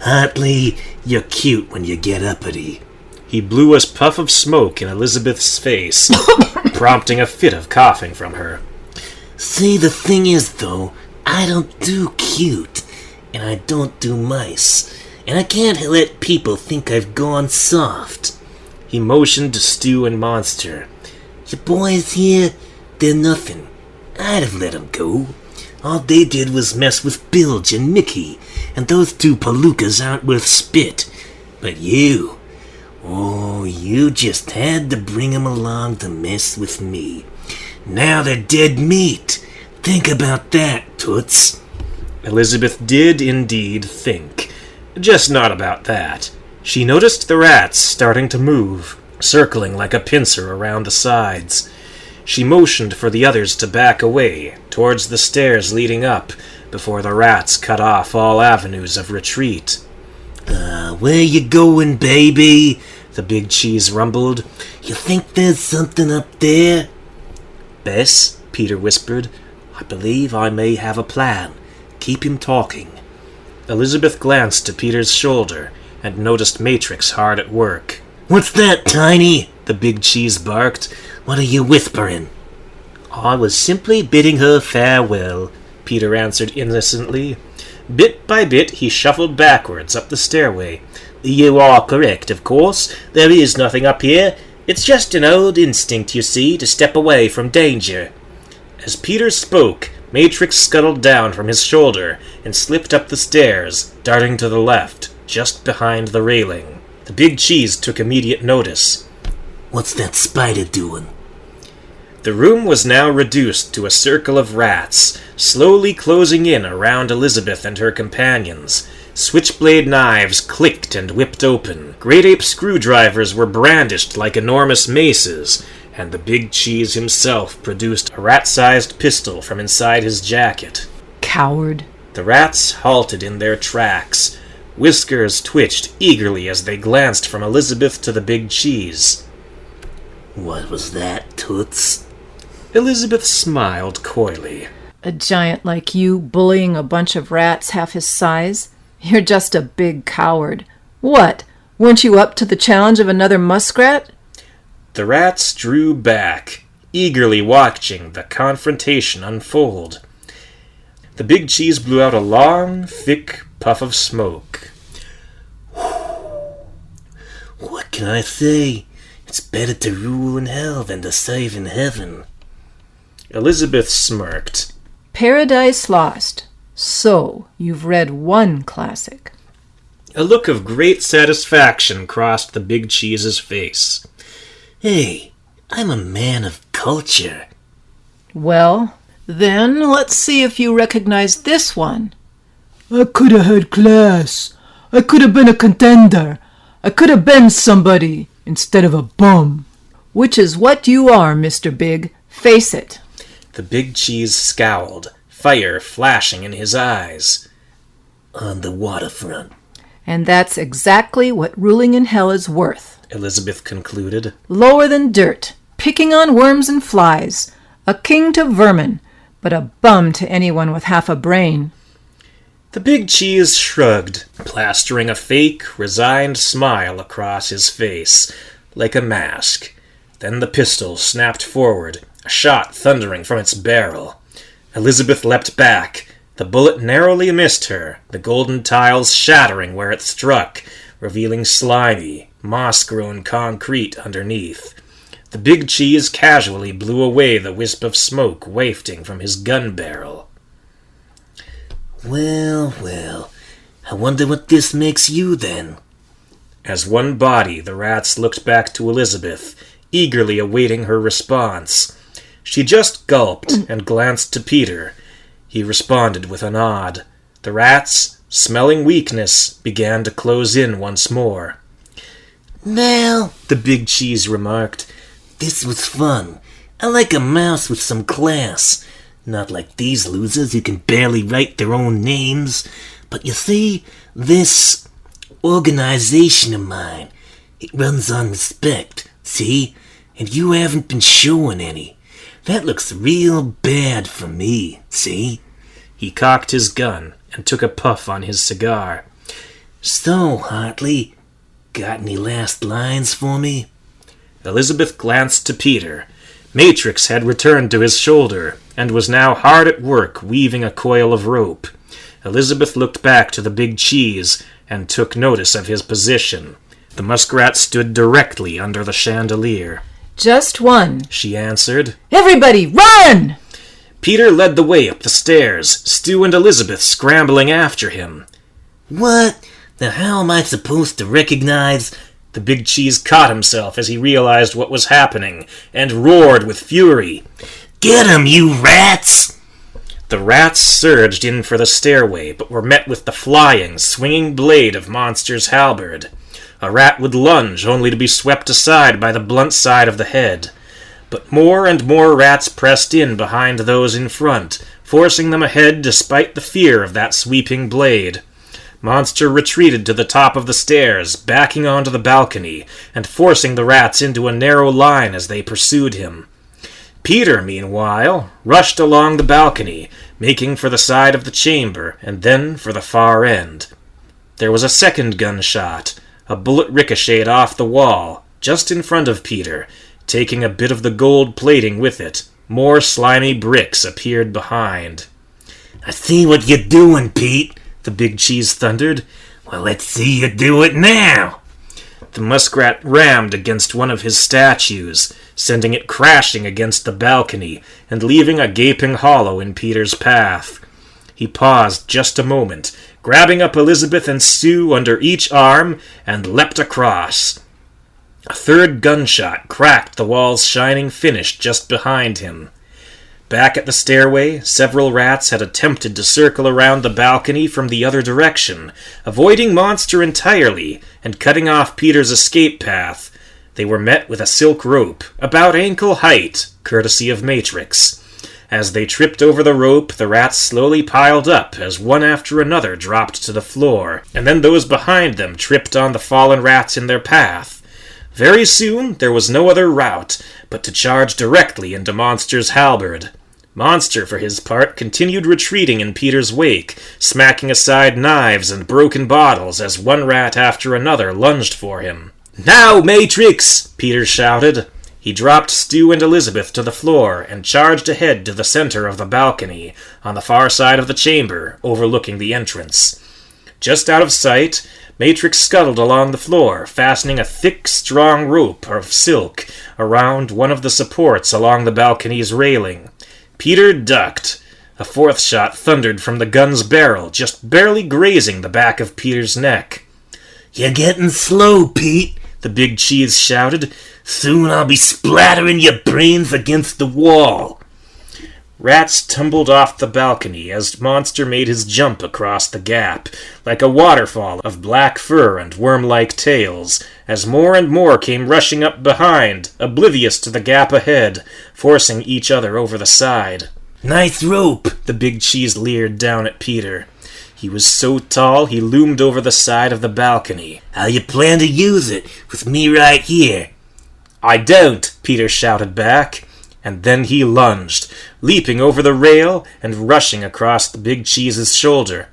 Hartley, you're cute when you get uppity. He blew a puff of smoke in Elizabeth's face, prompting a fit of coughing from her. See, the thing is, though, I don't do cute, and I don't do mice, and I can't let people think I've gone soft. He motioned to Stu and Monster. Your boys here, they're nothing. I'd have let 'em go. All they did was mess with Bilge and Mickey, and those two palookas aren't worth spit. But you, oh, you just had to bring 'em along to mess with me. Now they're dead meat. Think about that, Toots. Elizabeth did indeed think. Just not about that. She noticed the rats starting to move, circling like a pincer around the sides. She motioned for the others to back away, towards the stairs leading up, before the rats cut off all avenues of retreat. Where you going, baby? The big cheese rumbled. You think there's something up there? Bess, Peter whispered, I believe I may have a plan. Keep him talking. Elizabeth glanced to Peter's shoulder and noticed Matrix hard at work. What's that, Tiny? The big cheese barked. What are you whispering? I was simply bidding her farewell, Peter answered innocently. Bit by bit he shuffled backwards up the stairway. You are correct, of course. There is nothing up here. It's just an old instinct, you see, to step away from danger. As Peter spoke, Matrix scuttled down from his shoulder and slipped up the stairs, darting to the left, just behind the railing. The big cheese took immediate notice. What's that spider doing? The room was now reduced to a circle of rats, slowly closing in around Elizabeth and her companions. Switchblade knives clicked and whipped open. Great ape screwdrivers were brandished like enormous maces, and the big cheese himself produced a rat-sized pistol from inside his jacket. Coward. The rats halted in their tracks. Whiskers twitched eagerly as they glanced from Elizabeth to the big cheese. What was that, Toots? Elizabeth smiled coyly. A giant like you bullying a bunch of rats half his size? You're just a big coward. What? Weren't you up to the challenge of another muskrat? The rats drew back, eagerly watching the confrontation unfold. The big cheese blew out a long, thick puff of smoke. What can I say? It's better to rule in hell than to save in heaven. Elizabeth smirked. Paradise Lost. So, you've read one classic. A look of great satisfaction crossed the big cheese's face. Hey, I'm a man of culture. Well, then let's see if you recognize this one. I could have had class. I could have been a contender. I could have been somebody instead of a bum. Which is what you are, Mr. Big. Face it. The big cheese scowled, fire flashing in his eyes. On the waterfront. And that's exactly what ruling in hell is worth, Elizabeth concluded. Lower than dirt, picking on worms and flies, a king to vermin, but a bum to anyone with half a brain. The big cheese shrugged, plastering a fake, resigned smile across his face, like a mask. Then the pistol snapped forward, a shot thundering from its barrel. Elizabeth leapt back. The bullet narrowly missed her, the golden tiles shattering where it struck, revealing slimy, moss-grown concrete underneath. The big cheese casually blew away the wisp of smoke wafting from his gun barrel. Well, I wonder what this makes you then. As one body, the rats looked back to Elizabeth, eagerly awaiting her response. She just gulped and glanced to Peter. He responded with a nod. The rats, Smelling weakness began to close in once more. "Well," the big cheese remarked, "this was fun. I like a mouse with some class. Not like these losers who can barely write their own names. But you see, this organization of mine, it runs on respect, see? And you haven't been showing any. That looks real bad for me, see?" He cocked his gun and took a puff on his cigar. "So, Hartley, got any last lines for me?" Elizabeth glanced to Peter. Matrix had returned to his shoulder and was now hard at work weaving a coil of rope. Elizabeth looked back to the big cheese and took notice of his position. The muskrat stood directly under the chandelier. Just one, she answered. "Everybody, run!" Peter led the way up the stairs, Stu and Elizabeth scrambling after him. "What? Now how am I supposed to recognize—" The big cheese caught himself as he realized what was happening and roared with fury. "Get 'em, you rats!" The rats surged in for the stairway, but were met with the flying, swinging blade of Monster's halberd. A rat would lunge, only to be swept aside by the blunt side of the head. But more and more rats pressed in behind those in front, forcing them ahead despite the fear of that sweeping blade. Monster retreated to the top of the stairs, backing onto the balcony, and forcing the rats into a narrow line as they pursued him. Peter, meanwhile, rushed along the balcony, making for the side of the chamber, and then for the far end. There was a second gunshot. A bullet ricocheted off the wall, just in front of Peter, taking a bit of the gold plating with it. More slimy bricks appeared behind. "I see what you're doing, Pete," the big cheese thundered. "Well, let's see you do it now." The muskrat rammed against one of his statues, sending it crashing against the balcony and leaving a gaping hollow in Peter's path. He paused just a moment, grabbing up Elizabeth and Stu under each arm, and leapt across. A third gunshot cracked the wall's shining finish just behind him. Back at the stairway, several rats had attempted to circle around the balcony from the other direction, avoiding Monster entirely and cutting off Peter's escape path. They were met with a silk rope, about ankle height, courtesy of Matrix. As they tripped over the rope, the rats slowly piled up as one after another dropped to the floor, and then those behind them tripped on the fallen rats in their path. Very soon there was no other route but to charge directly into Monster's halberd. Monster, for his part, continued retreating in Peter's wake, smacking aside knives and broken bottles as one rat after another lunged for him. "Now, Matrix!" Peter shouted. He dropped Stu and Elizabeth to the floor and charged ahead to the center of the balcony, on the far side of the chamber, overlooking the entrance. Just out of sight, Matrix scuttled along the floor, fastening a thick, strong rope of silk around one of the supports along the balcony's railing. Peter ducked. A fourth shot thundered from the gun's barrel, just barely grazing the back of Peter's neck. "You're getting slow, Pete," the big cheese shouted. "Soon I'll be splattering your brains against the wall." Rats tumbled off the balcony as Monster made his jump across the gap, like a waterfall of black fur and worm-like tails, as more and more came rushing up behind, oblivious to the gap ahead, forcing each other over the side. "Nice rope," the big cheese leered down at Peter. He was so tall he loomed over the side of the balcony. "How you plan to use it, with me right here?" "I don't," Peter shouted back. And then he lunged, leaping over the rail and rushing across the big cheese's shoulder.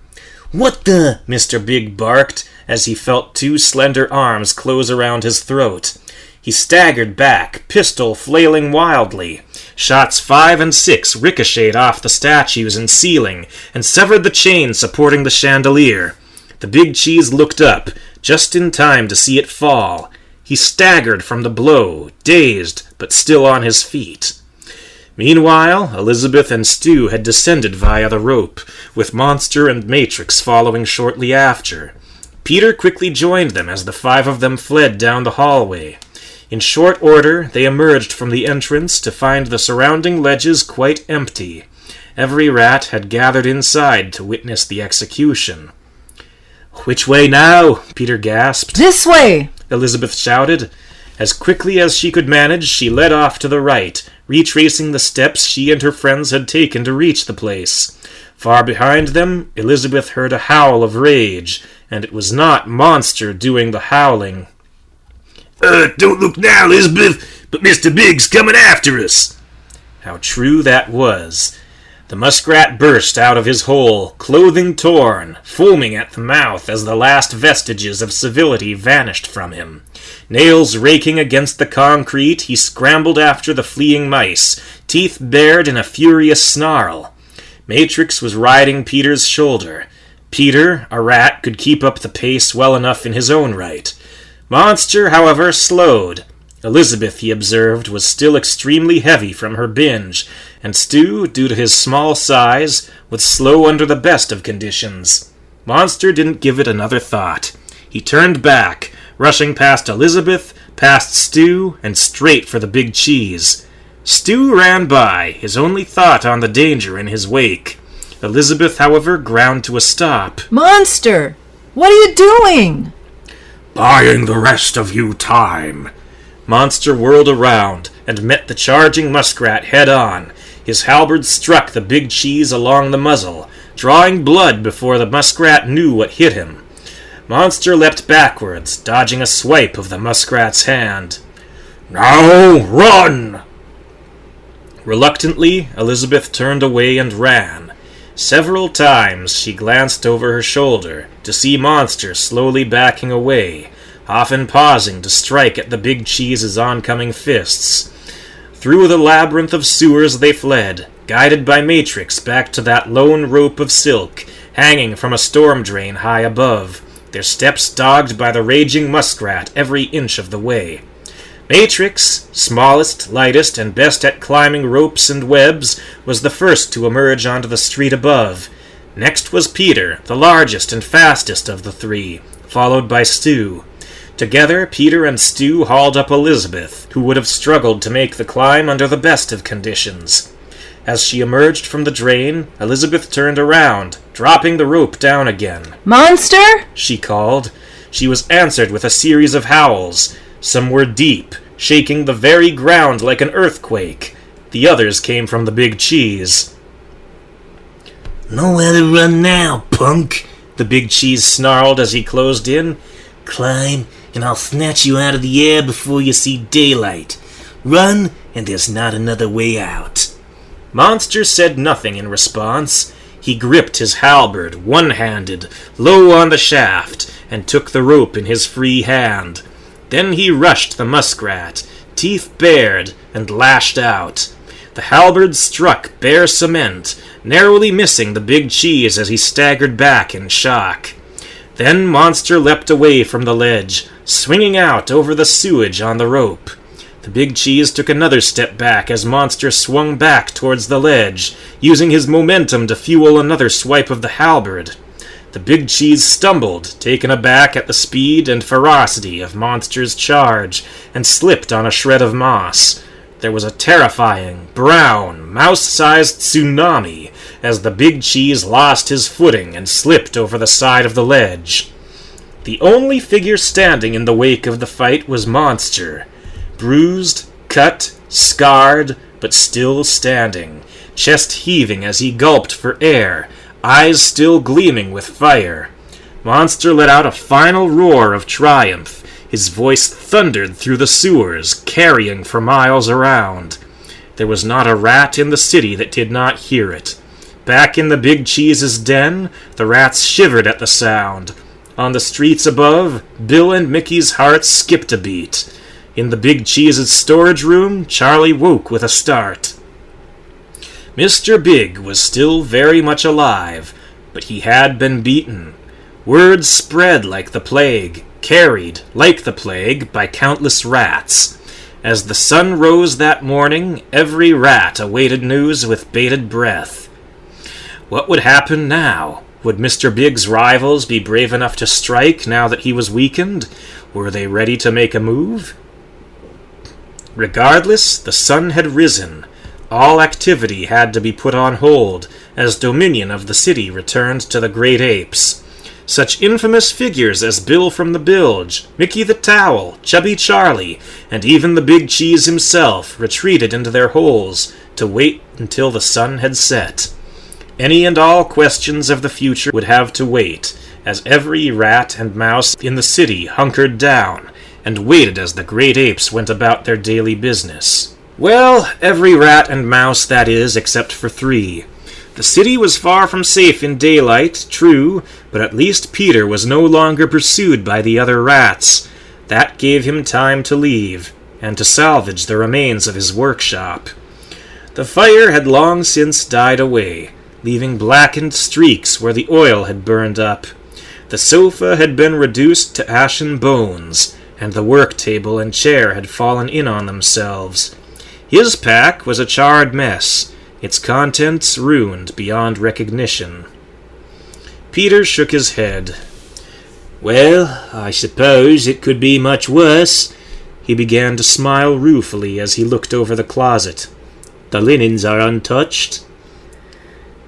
"What the?" Mr. Big barked as he felt two slender arms close around his throat. He staggered back, pistol flailing wildly. Shots 5 and 6 ricocheted off the statues and ceiling and severed the chain supporting the chandelier. The big cheese looked up, just in time to see it fall. He staggered from the blow, dazed, but still on his feet. Meanwhile, Elizabeth and Stu had descended via the rope, with Monster and Matrix following shortly after. Peter quickly joined them as the 5 of them fled down the hallway. In short order, they emerged from the entrance to find the surrounding ledges quite empty. Every rat had gathered inside to witness the execution. "Which way now?" Peter gasped. This way! Elizabeth shouted. As quickly as she could manage, she led off to the right, retracing the steps she and her friends had taken to reach the place. Far behind them, Elizabeth heard a howl of rage, and it was not Monster doing the howling. Don't look now, Elizabeth, but Mr. Big's coming after us. How true that was. The muskrat burst out of his hole, clothing torn, foaming at the mouth as the last vestiges of civility vanished from him. Nails raking against the concrete, he scrambled after the fleeing mice, teeth bared in a furious snarl. Matrix was riding Peter's shoulder. Peter, a rat, could keep up the pace well enough in his own right. Monster, however, slowed. Elizabeth, he observed, was still extremely heavy from her binge, and Stu, due to his small size, was slow under the best of conditions. Monster didn't give it another thought. He turned back, rushing past Elizabeth, past Stu, and straight for the big cheese. Stu ran by, his only thought on the danger in his wake. Elizabeth, however, ground to a stop. Monster! What are you doing? Buying the rest of you time. Monster whirled around and met the charging muskrat head-on. His halberd struck the big cheese along the muzzle, drawing blood before the muskrat knew what hit him. Monster leapt backwards, dodging a swipe of the muskrat's hand. Now run! Reluctantly, Elizabeth turned away and ran. Several times she glanced over her shoulder to see Monster slowly backing away, often pausing to strike at the big cheese's oncoming fists. Through the labyrinth of sewers they fled, guided by Matrix back to that lone rope of silk, hanging from a storm drain high above, their steps dogged by the raging muskrat every inch of the way. Matrix, smallest, lightest, and best at climbing ropes and webs, was the first to emerge onto the street above. Next was Peter, the largest and fastest of the three, followed by Stu. Together, Peter and Stu hauled up Elizabeth, who would have struggled to make the climb under the best of conditions. As she emerged from the drain, Elizabeth turned around, dropping the rope down again. Monster! She called. She was answered with a series of howls. Some were deep, shaking the very ground like an earthquake. The others came from the big cheese. Nowhere to run now, punk, the big cheese snarled as he closed in. Climb, and I'll snatch you out of the air before you see daylight. Run, and there's not another way out. Monster said nothing in response. He gripped his halberd, one-handed, low on the shaft, and took the rope in his free hand. Then he rushed the muskrat, teeth bared, and lashed out. The halberd struck bare cement, narrowly missing the big cheese as he staggered back in shock. Then Monster leapt away from the ledge, swinging out over the sewage on the rope. The big cheese took another step back as Monster swung back towards the ledge, using his momentum to fuel another swipe of the halberd. The big cheese stumbled, taken aback at the speed and ferocity of Monster's charge, and slipped on a shred of moss. There was a terrifying, brown, mouse-sized tsunami as the big cheese lost his footing and slipped over the side of the ledge. The only figure standing in the wake of the fight was Monster, bruised, cut, scarred, but still standing, chest heaving as he gulped for air, eyes still gleaming with fire. Monster let out a final roar of triumph. His voice thundered through the sewers, carrying for miles around. There was not a rat in the city that did not hear it. Back in the big cheese's den, the rats shivered at the sound. On the streets above, Bill and Mickey's hearts skipped a beat. In the big cheese's storage room, Charlie woke with a start. Mr. Big was still very much alive, but he had been beaten. Word spread like the plague, carried, like the plague, by countless rats. As the sun rose that morning, every rat awaited news with bated breath. What would happen now? Would Mr. Big's rivals be brave enough to strike now that he was weakened? Were they ready to make a move? Regardless, the sun had risen. All activity had to be put on hold, as dominion of the city returned to the great apes. Such infamous figures as Bill from the Bilge, Mickey the Towel, Chubby Charlie, and even the Big Cheese himself retreated into their holes to wait until the sun had set. Any and all questions of the future would have to wait, as every rat and mouse in the city hunkered down and waited as the great apes went about their daily business. Well, every rat and mouse, that is, except for 3. The city was far from safe in daylight, true, but at least Peter was no longer pursued by the other rats. That gave him time to leave, and to salvage the remains of his workshop. The fire had long since died away, leaving blackened streaks where the oil had burned up. The sofa had been reduced to ashen bones, and the work table and chair had fallen in on themselves. His pack was a charred mess, its contents ruined beyond recognition. Peter shook his head. Well, I suppose it could be much worse. He began to smile ruefully as he looked over the closet. The linens are untouched.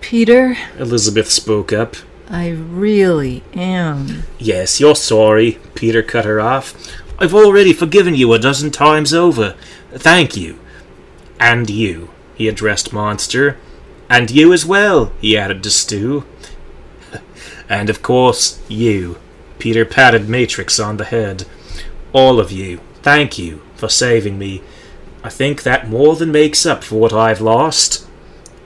Peter, Elizabeth spoke up. I really am. Yes, you're sorry, Peter cut her off. I've already forgiven you 12 times over. Thank you. And you, he addressed Monster. And you as well, he added to Stu. And of course, you. Peter patted Matrix on the head. All of you, thank you for saving me. I think that more than makes up for what I've lost.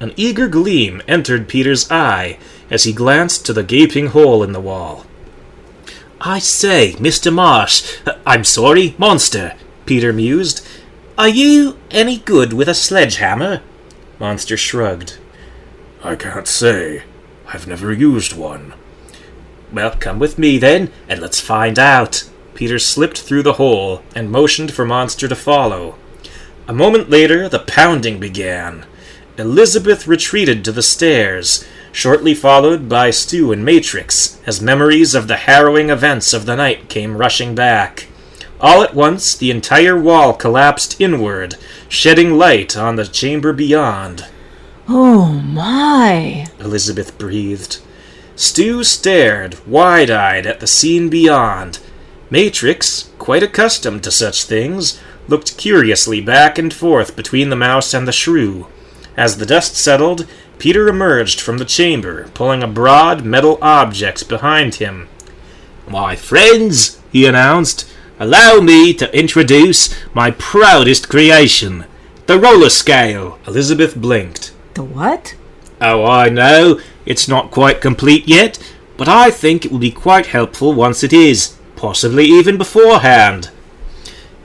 An eager gleam entered Peter's eye as he glanced to the gaping hole in the wall. I say, Mr. Marsh, I'm sorry, Monster, Peter mused. Are you any good with a sledgehammer? Monster shrugged. I can't say. I've never used one. Well, come with me then, and let's find out. Peter slipped through the hole and motioned for Monster to follow. A moment later, the pounding began. Elizabeth retreated to the stairs, shortly followed by Stu and Matrix, as memories of the harrowing events of the night came rushing back. All at once, the entire wall collapsed inward, shedding light on the chamber beyond. Oh, my, Elizabeth breathed. Stu stared, wide-eyed, at the scene beyond. Matrix, quite accustomed to such things, looked curiously back and forth between the mouse and the shrew. As the dust settled, Peter emerged from the chamber, pulling a broad metal object behind him. My friends, he announced, allow me to introduce my proudest creation, the roller scale. Elizabeth blinked. The what? Oh, I know, it's not quite complete yet, but I think it will be quite helpful once it is, possibly even beforehand.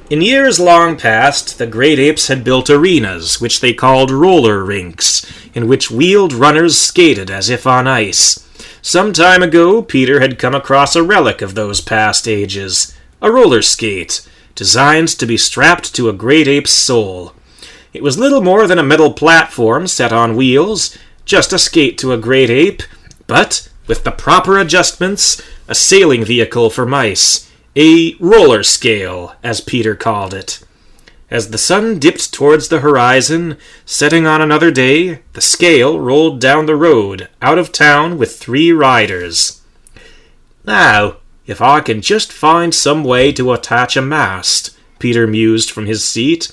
In years long past, the great apes had built arenas, which they called roller rinks, in which wheeled runners skated as if on ice. Some time ago, Peter had come across a relic of those past ages, a roller skate, designed to be strapped to a great ape's soul. It was little more than a metal platform set on wheels, just a skate to a great ape, but, with the proper adjustments, a sailing vehicle for mice. A roller scale, as Peter called it. As the sun dipped towards the horizon, setting on another day, the scale rolled down the road, out of town with 3 riders. Now, if I can just find some way to attach a mast, Peter mused from his seat.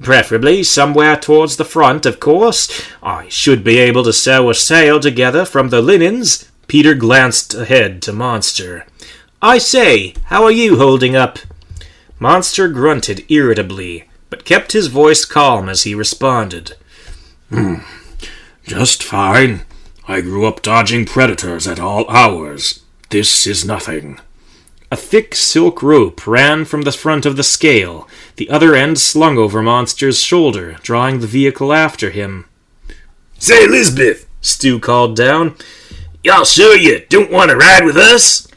Preferably somewhere towards the front, of course. I should be able to sew a sail together from the linens. Peter glanced ahead to Monster. I say, how are you holding up? Monster grunted irritably, but kept his voice calm as he responded. Just fine. I grew up dodging predators at all hours. This is nothing. A thick silk rope ran from the front of the scale, the other end slung over Monster's shoulder, drawing the vehicle after him. Say, Elizabeth, Stu called down. Y'all sure you don't want to ride with us?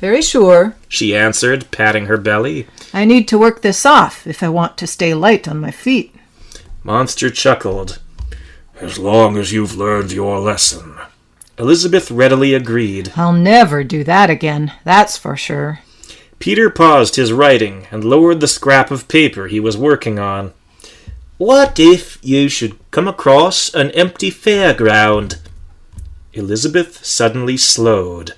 Very sure, she answered, patting her belly. I need to work this off if I want to stay light on my feet. Monster chuckled. As long as you've learned your lesson. Elizabeth readily agreed. I'll never do that again, that's for sure. Peter paused his writing and lowered the scrap of paper he was working on. What if you should come across an empty fairground? Elizabeth suddenly slowed.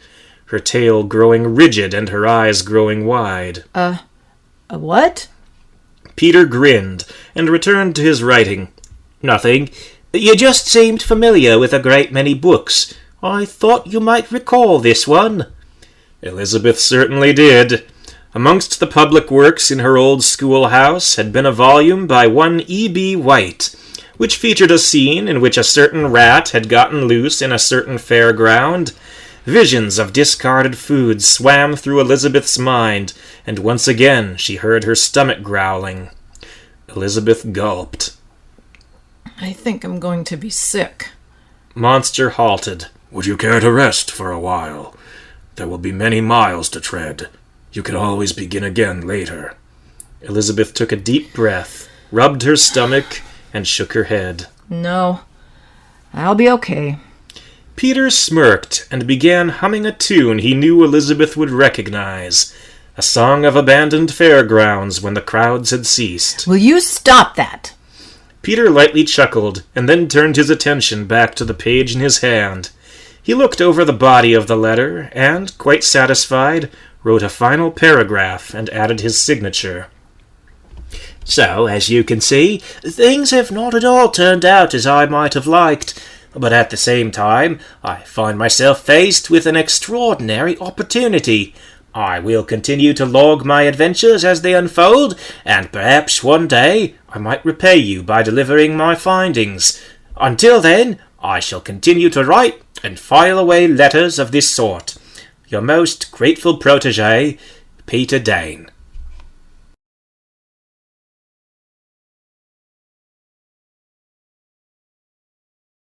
her tail growing rigid and her eyes growing wide. A what? Peter grinned and returned to his writing. Nothing. You just seemed familiar with a great many books. I thought you might recall this one. Elizabeth certainly did. Amongst the public works in her old schoolhouse had been a volume by one E.B. White, which featured a scene in which a certain rat had gotten loose in a certain fairground. Visions of discarded food swam through Elizabeth's mind, and once again she heard her stomach growling. Elizabeth gulped. I think I'm going to be sick. Monster halted. Would you care to rest for a while? There will be many miles to tread. You can always begin again later. Elizabeth took a deep breath, rubbed her stomach, and shook her head. No, I'll be okay. Peter smirked and began humming a tune he knew Elizabeth would recognize, a song of abandoned fairgrounds when the crowds had ceased. Will you stop that? Peter lightly chuckled and then turned his attention back to the page in his hand. He looked over the body of the letter and, quite satisfied, wrote a final paragraph and added his signature. So, as you can see, things have not at all turned out as I might have liked, but at the same time, I find myself faced with an extraordinary opportunity. I will continue to log my adventures as they unfold, and perhaps one day I might repay you by delivering my findings. Until then, I shall continue to write and file away letters of this sort. Your most grateful protégé, Peter Dane.